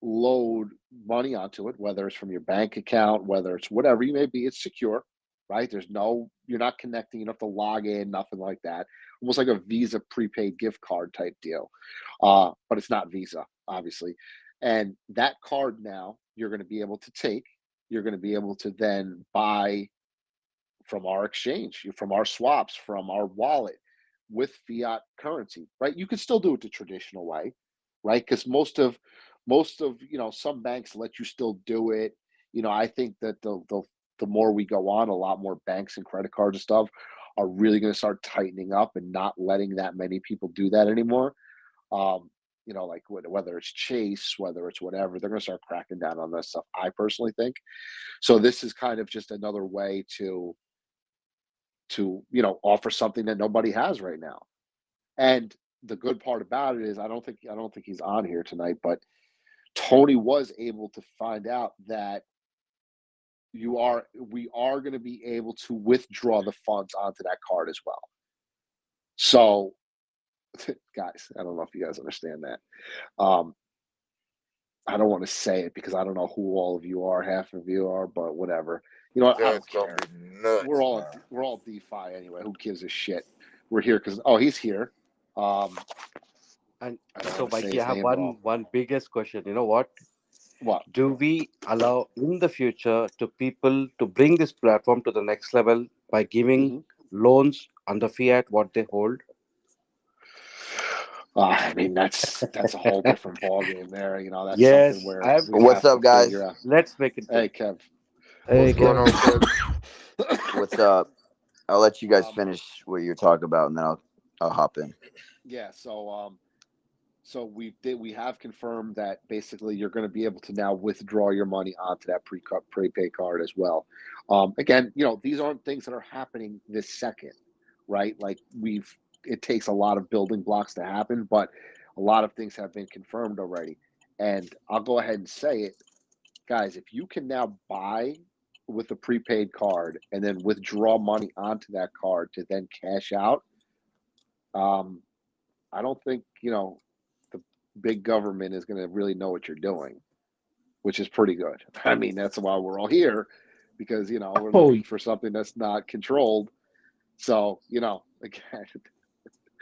load money onto it, whether it's from your bank account, whether it's whatever you may be. It's secure, right? You're not connecting, you don't have to log in, nothing like that. Almost like a Visa prepaid gift card type deal. But it's not Visa, obviously. And that card now you're going to be able to take, you're going to be able to then buy from our exchange, from our swaps, from our wallet with fiat currency, right? You can still do it the traditional way, right? Because most of some banks let you still do it. I think that the more we go on, a lot more banks and credit cards and stuff are really going to start tightening up and not letting that many people do that anymore. Like whether it's Chase, whether it's whatever, they're going to start cracking down on this stuff, I personally think. So this is kind of just another way to offer something that nobody has right now. And the good part about it is I don't think he's on here tonight, but Tony was able to find out that we are going to be able to withdraw the funds onto that card as well. So guys, I don't know if you guys understand that. I don't want to say it because I don't know who all of you are. Half of you are, but whatever. I don't care. We're all DeFi anyway. Who gives a shit? We're here because he's here. And I don't so, want to say Mikey, I his have name wrong. one biggest question. You know what? What? Do we allow in the future to people to bring this platform to the next level by giving loans under fiat what they hold? I mean, that's a whole different ballgame there. You know, that's Yes, something where I'm. we What's have to up, guys? figure out. Let's make it Hey, big. Kev. Hey, What's going Kevin. on, Kev? What's up? I'll let you guys Um, finish what you're talking about, and then I'll hop in. Yeah. So we have confirmed that basically you're going to be able to now withdraw your money onto that prepaid card as well. Again, you know, these aren't things that are happening this second, right? Like it takes a lot of building blocks to happen, but a lot of things have been confirmed already. And I'll go ahead and say it, guys, if you can now buy with a prepaid card and then withdraw money onto that card to then cash out, I don't think, you know, the big government is going to really know what you're doing, which is pretty good. I mean, that's why we're all here, because, you know, we're Oh, looking for something that's not controlled. So, you know, again,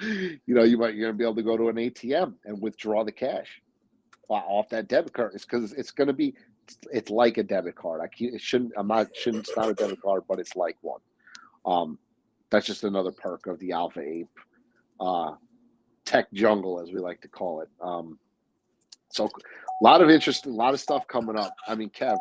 you know, you're going to be able to go to an ATM and withdraw the cash off that debit card. It's because it's going to be, it's like a debit card. It's not a debit card, but it's like one. That's just another perk of the Alpha Ape tech jungle, as we like to call it. So a lot of interest, a lot of stuff coming up. I mean, Kev,